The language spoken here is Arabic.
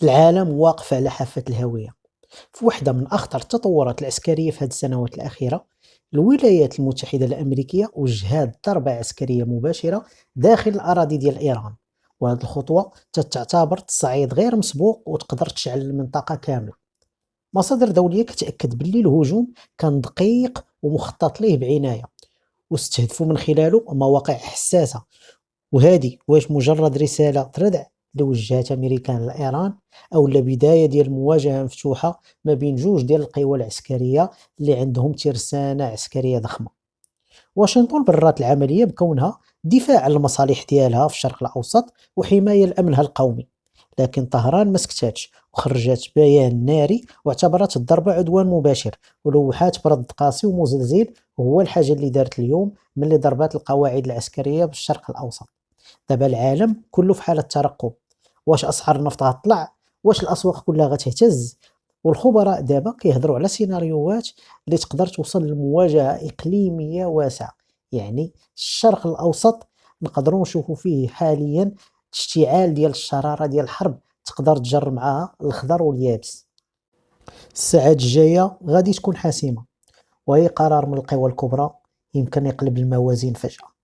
العالم واقف على حافة الهوية. في واحدة من أخطر التطورات العسكرية في هذه السنوات الأخيرة، الولايات المتحدة الأمريكية وجهات ضربة عسكرية مباشرة داخل الأراضي ديال إيران، وهذه الخطوة تعتبر تصعيد غير مسبوق وتقدر تشعل المنطقة كاملة. مصادر دولية كتأكد باللي الهجوم كان دقيق ومخطط ليه بعناية، واستهدفوا من خلاله مواقع حساسة. وهذه واش مجرد رسالة ردع لوجهات أمريكان لإيران، أو لا بداية ديال مواجهة مفتوحة ما بين جوج ديال القوى العسكرية اللي عندهم ترسانة عسكرية ضخمة؟ واشنطن بررت العملية بكونها دفاع عن المصالح ديالها في الشرق الأوسط وحماية لأمنها القومي، لكن طهران ما سكتاتش وخرجت بيان ناري واعتبرت الضربة عدوان مباشر، ولوحات برد قاسي ومزلزل، وهو الحاجة اللي دارت اليوم ملي ضربات القواعد العسكرية بالشرق الأوسط. دابا العالم كله في حالة ترقب، واش أسعار النفط غتطلع، واش الأسواق كلها غتهتز. والخبراء دابا كيهضروا على سيناريوهات اللي تقدر توصل لمواجهة إقليمية واسعة. يعني الشرق الأوسط نقدروا نشوفوا فيه حاليا اشتعال ديال الشرارة ديال الحرب تقدر تجر معاها الخضر واليابس. الساعات الجاية غادي تكون حاسمة، وأي قرار من القوى الكبرى يمكن يقلب الموازين فجأة.